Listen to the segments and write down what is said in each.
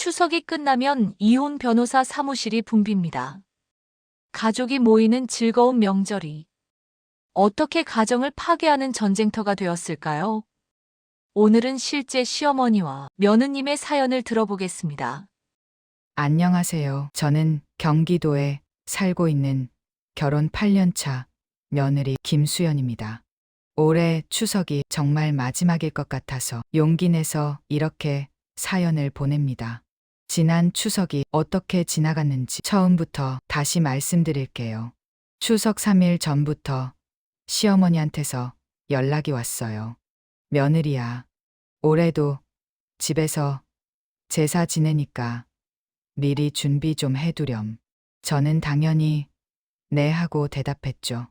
추석이 끝나면 이혼 변호사 사무실이 붐빕니다. 가족이 모이는 즐거운 명절이 어떻게 가정을 파괴하는 전쟁터가 되었을까요? 오늘은 실제 시어머니와 며느님의 사연을 들어보겠습니다. 안녕하세요. 저는 경기도에 살고 있는 결혼 8년 차 며느리 김수연입니다. 올해 추석이 정말 마지막일 것 같아서 용기 내서 이렇게 사연을 보냅니다. 지난 추석이 어떻게 지나갔는지 처음부터 다시 말씀드릴게요. 추석 3일 전부터 시어머니한테서 연락이 왔어요. 며느리야, 올해도 집에서 제사 지내니까 미리 준비 좀 해두렴. 저는 당연히 네 하고 대답했죠.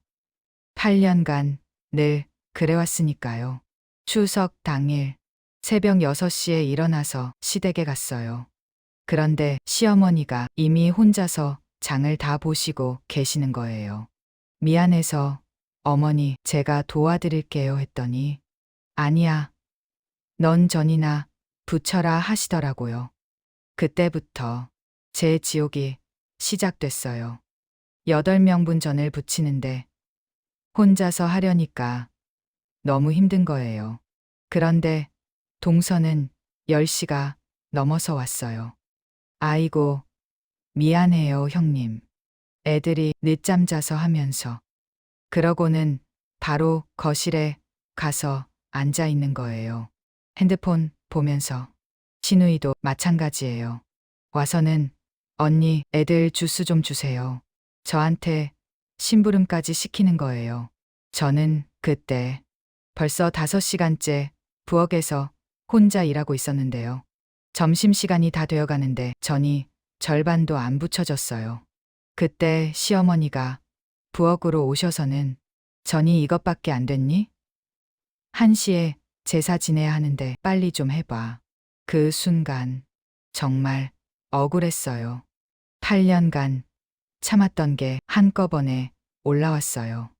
8년간 늘 그래왔으니까요. 추석 당일 새벽 6시에 일어나서 시댁에 갔어요. 그런데 시어머니가 이미 혼자서 장을 다 보시고 계시는 거예요. 미안해서 어머니 제가 도와드릴게요 했더니 아니야, 넌 전이나 붙여라 하시더라고요. 그때부터 제 지옥이 시작됐어요. 8명분 전을 부치는데 혼자서 하려니까 너무 힘든 거예요. 그런데 동서는 10시가 넘어서 왔어요. 아이고, 미안해요, 형님. 애들이 늦잠 자서 하면서. 그러고는 바로 거실에 가서 앉아 있는 거예요. 핸드폰 보면서. 신우이도 마찬가지예요. 와서는 언니, 애들 주스 좀 주세요. 저한테 심부름까지 시키는 거예요. 저는 그때 벌써 5시간째 부엌에서 혼자 일하고 있었는데요. 점심시간이 다 되어가는데 전이 절반도 안 부쳐졌어요. 그때 시어머니가 부엌으로 오셔서는 전이 이것밖에 안 됐니? 1시에 제사 지내야 하는데 빨리 좀 해봐. 그 순간 정말 억울했어요. 8년간 참았던 게 한꺼번에 올라왔어요.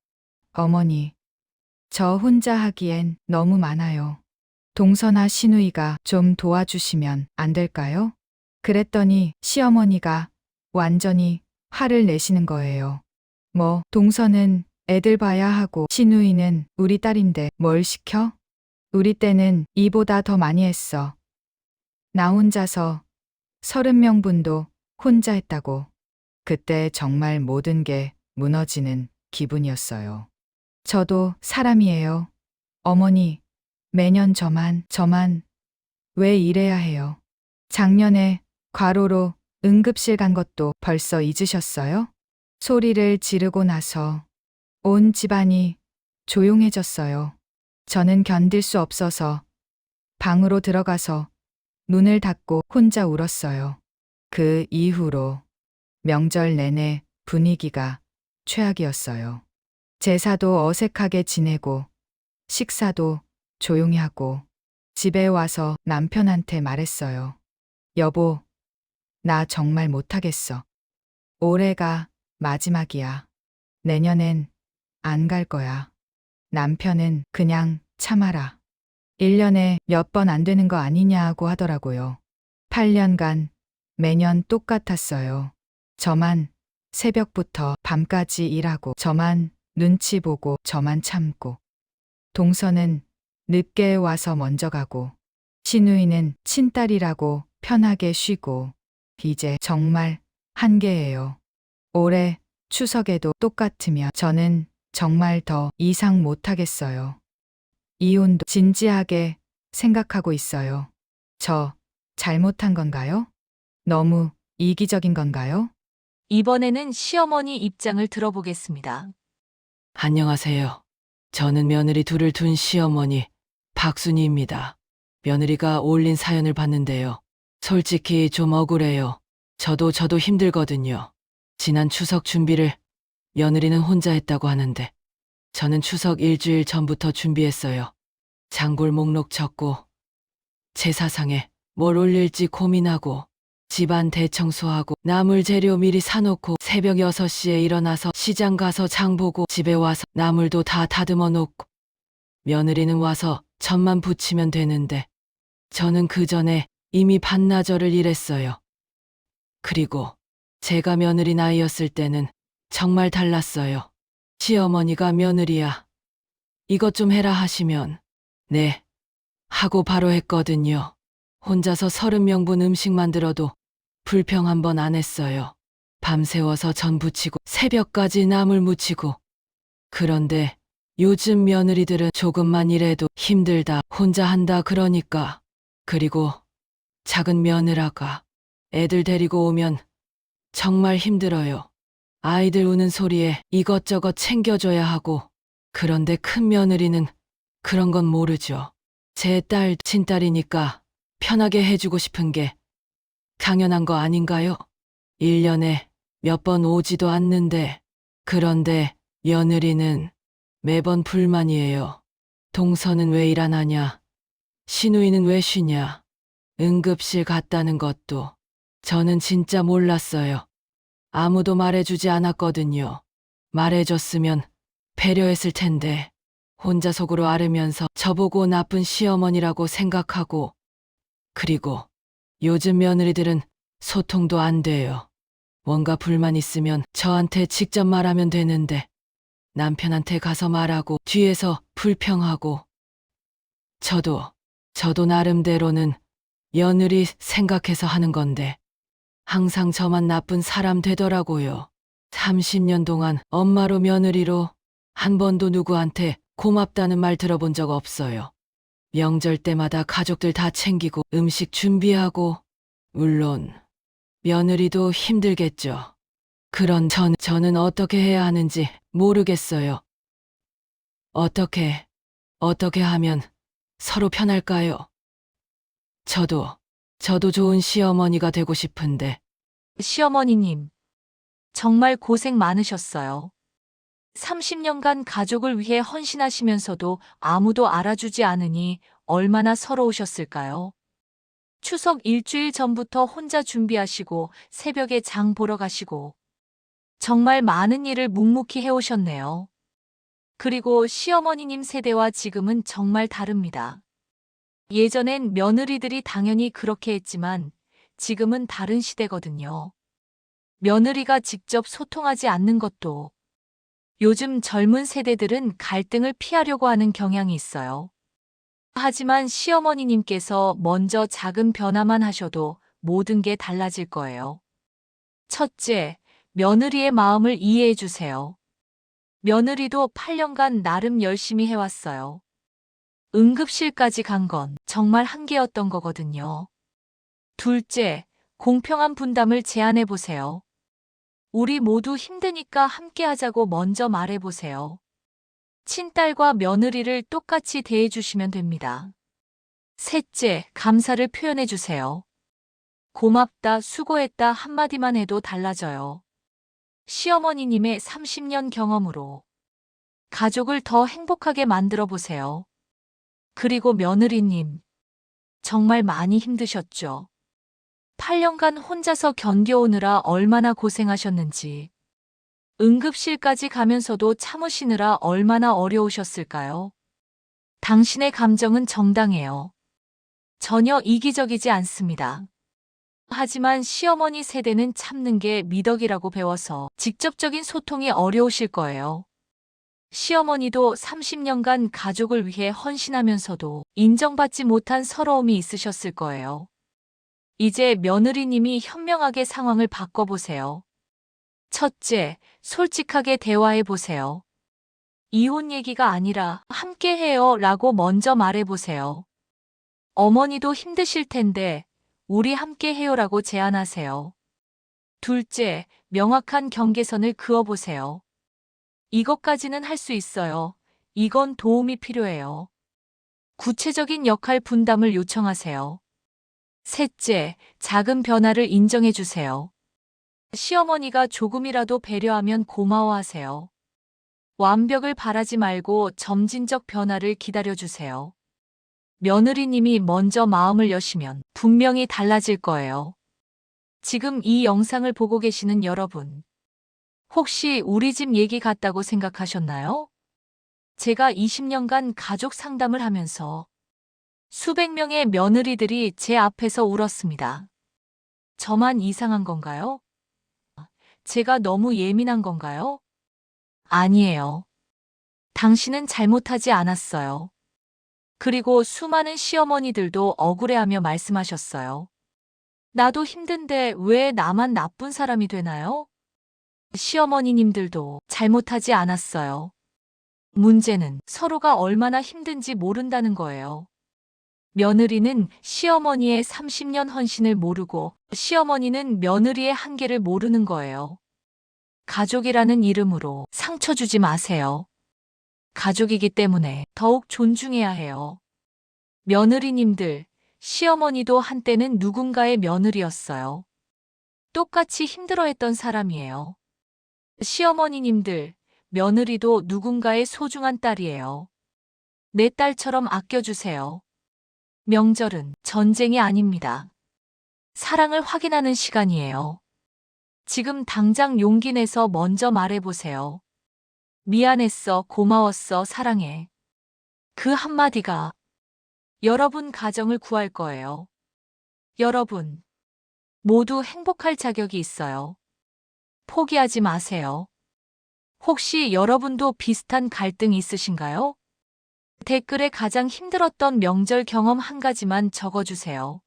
어머니, 저 혼자 하기엔 너무 많아요. 동서나 시누이가 좀 도와주시면 안 될까요? 그랬더니 시어머니가 완전히 화를 내시는 거예요. 뭐, 동서는 애들 봐야 하고 시누이는 우리 딸인데 뭘 시켜? 우리 때는 이보다 더 많이 했어. 나 혼자서 30명분도 혼자 했다고. 그때 정말 모든 게 무너지는 기분이었어요. 저도 사람이에요. 어머니, 매년 저만 왜 이래야 해요? 작년에 과로로 응급실 간 것도 벌써 잊으셨어요? 소리를 지르고 나서 온 집안이 조용해졌어요. 저는 견딜 수 없어서 방으로 들어가서 문을 닫고 혼자 울었어요. 그 이후로 명절 내내 분위기가 최악이었어요. 제사도 어색하게 지내고 식사도 조용히 하고 집에 와서 남편한테 말했어요. 여보, 나 정말 못하겠어. 올해가 마지막이야. 내년엔 안 갈 거야. 남편은 그냥 참아라. 1년에 몇 번 안 되는 거 아니냐고 하더라고요. 8년간 매년 똑같았어요. 저만 새벽부터 밤까지 일하고, 저만 눈치 보고, 저만 참고. 동서는 늦게 와서 먼저 가고, 시누이는 친딸이라고 편하게 쉬고, 이제 정말 한계예요. 올해 추석에도 똑같으면 저는 정말 더 이상 못하겠어요. 이혼도 진지하게 생각하고 있어요. 저 잘못한 건가요? 너무 이기적인 건가요? 이번에는 시어머니 입장을 들어보겠습니다. 안녕하세요. 저는 며느리 둘을 둔 시어머니 박순희입니다. 며느리가 올린 사연을 봤는데요. 솔직히 좀 억울해요. 저도 힘들거든요. 지난 추석 준비를 며느리는 혼자 했다고 하는데 저는 추석 일주일 전부터 준비했어요. 장볼 목록 적고 제사상에 뭘 올릴지 고민하고 집안 대청소하고 나물 재료 미리 사놓고 새벽 6시에 일어나서 시장 가서 장 보고 집에 와서 나물도 다 다듬어 놓고 며느리는 와서 전만 부치면 되는데 저는 그 전에 이미 반나절을 일했어요. 그리고 제가 며느리 나이였을 때는 정말 달랐어요. 시어머니가 며느리야, 이것 좀 해라 하시면 네 하고 바로 했거든요. 혼자서 30명분 음식 만들어도 불평 한 번 안 했어요. 밤새워서 전 부치고 새벽까지 나물 무치고. 그런데 요즘 며느리들은 조금만 일해도 힘들다, 혼자 한다 그러니까. 그리고 작은 며느라가 애들 데리고 오면 정말 힘들어요. 아이들 우는 소리에 이것저것 챙겨줘야 하고. 그런데 큰 며느리는 그런 건 모르죠. 제 딸, 친딸이니까 편하게 해주고 싶은 게 당연한 거 아닌가요? 1년에 몇 번 오지도 않는데. 그런데 며느리는 매번 불만이에요. 동서는 왜 일 안 하냐? 시누이는 왜 쉬냐? 응급실 갔다는 것도 저는 진짜 몰랐어요. 아무도 말해주지 않았거든요. 말해줬으면 배려했을 텐데 혼자 속으로 앓으면서 저보고 나쁜 시어머니라고 생각하고. 그리고 요즘 며느리들은 소통도 안 돼요. 뭔가 불만 있으면 저한테 직접 말하면 되는데 남편한테 가서 말하고 뒤에서 불평하고. 저도 나름대로는 며느리 생각해서 하는 건데 항상 저만 나쁜 사람 되더라고요. 30년 동안 엄마로 며느리로 한 번도 누구한테 고맙다는 말 들어본 적 없어요. 명절 때마다 가족들 다 챙기고 음식 준비하고. 물론 며느리도 힘들겠죠. 그런 저는 어떻게 해야 하는지 모르겠어요. 어떻게 하면 서로 편할까요? 저도 좋은 시어머니가 되고 싶은데. 시어머니님, 정말 고생 많으셨어요. 30년간 가족을 위해 헌신하시면서도 아무도 알아주지 않으니 얼마나 서러우셨을까요? 추석 일주일 전부터 혼자 준비하시고 새벽에 장 보러 가시고 정말 많은 일을 묵묵히 해오셨네요. 그리고 시어머니님 세대와 지금은 정말 다릅니다. 예전엔 며느리들이 당연히 그렇게 했지만 지금은 다른 시대거든요. 며느리가 직접 소통하지 않는 것도. 요즘 젊은 세대들은 갈등을 피하려고 하는 경향이 있어요. 하지만 시어머니님께서 먼저 작은 변화만 하셔도 모든 게 달라질 거예요. 첫째, 며느리의 마음을 이해해 주세요. 며느리도 8년간 나름 열심히 해왔어요. 응급실까지 간 건 정말 한계였던 거거든요. 둘째, 공평한 분담을 제안해 보세요. 우리 모두 힘드니까 함께 하자고 먼저 말해 보세요. 친딸과 며느리를 똑같이 대해 주시면 됩니다. 셋째, 감사를 표현해 주세요. 고맙다, 수고했다 한마디만 해도 달라져요. 시어머니님의 30년 경험으로 가족을 더 행복하게 만들어 보세요. 그리고 며느리님, 정말 많이 힘드셨죠? 8년간 혼자서 견뎌오느라 얼마나 고생하셨는지, 응급실까지 가면서도 참으시느라 얼마나 어려우셨을까요? 당신의 감정은 정당해요. 전혀 이기적이지 않습니다. 하지만 시어머니 세대는 참는 게 미덕이라고 배워서 직접적인 소통이 어려우실 거예요. 시어머니도 30년간 가족을 위해 헌신하면서도 인정받지 못한 서러움이 있으셨을 거예요. 이제 며느리님이 현명하게 상황을 바꿔보세요. 첫째, 솔직하게 대화해 보세요. 이혼 얘기가 아니라 함께 해요 라고 먼저 말해 보세요. 어머니도 힘드실 텐데 우리 함께 해요라고 제안하세요. 둘째, 명확한 경계선을 그어보세요. 이것까지는 할 수 있어요. 이건 도움이 필요해요. 구체적인 역할 분담을 요청하세요. 셋째, 작은 변화를 인정해 주세요. 시어머니가 조금이라도 배려하면 고마워하세요. 완벽을 바라지 말고 점진적 변화를 기다려주세요. 며느리님이 먼저 마음을 여시면 분명히 달라질 거예요. 지금 이 영상을 보고 계시는 여러분, 혹시 우리 집 얘기 같다고 생각하셨나요? 제가 20년간 가족 상담을 하면서 수백 명의 며느리들이 제 앞에서 울었습니다. 저만 이상한 건가요? 제가 너무 예민한 건가요? 아니에요. 당신은 잘못하지 않았어요. 그리고 수많은 시어머니들도 억울해하며 말씀하셨어요. 나도 힘든데 왜 나만 나쁜 사람이 되나요? 시어머니님들도 잘못하지 않았어요. 문제는 서로가 얼마나 힘든지 모른다는 거예요. 며느리는 시어머니의 30년 헌신을 모르고 시어머니는 며느리의 한계를 모르는 거예요. 가족이라는 이름으로 상처 주지 마세요. 가족이기 때문에 더욱 존중해야 해요. 며느리님들, 시어머니도 한때는 누군가의 며느리였어요. 똑같이 힘들어했던 사람이에요. 시어머니님들, 며느리도 누군가의 소중한 딸이에요. 내 딸처럼 아껴주세요. 명절은 전쟁이 아닙니다. 사랑을 확인하는 시간이에요. 지금 당장 용기 내서 먼저 말해보세요. 미안했어, 고마웠어, 사랑해. 그 한마디가 여러분 가정을 구할 거예요. 여러분 모두 행복할 자격이 있어요. 포기하지 마세요. 혹시 여러분도 비슷한 갈등 있으신가요? 댓글에 가장 힘들었던 명절 경험 한 가지만 적어주세요.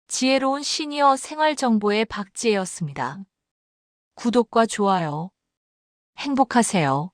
지혜로운 시니어 생활정보의 박지혜였습니다. 구독과 좋아요. 행복하세요.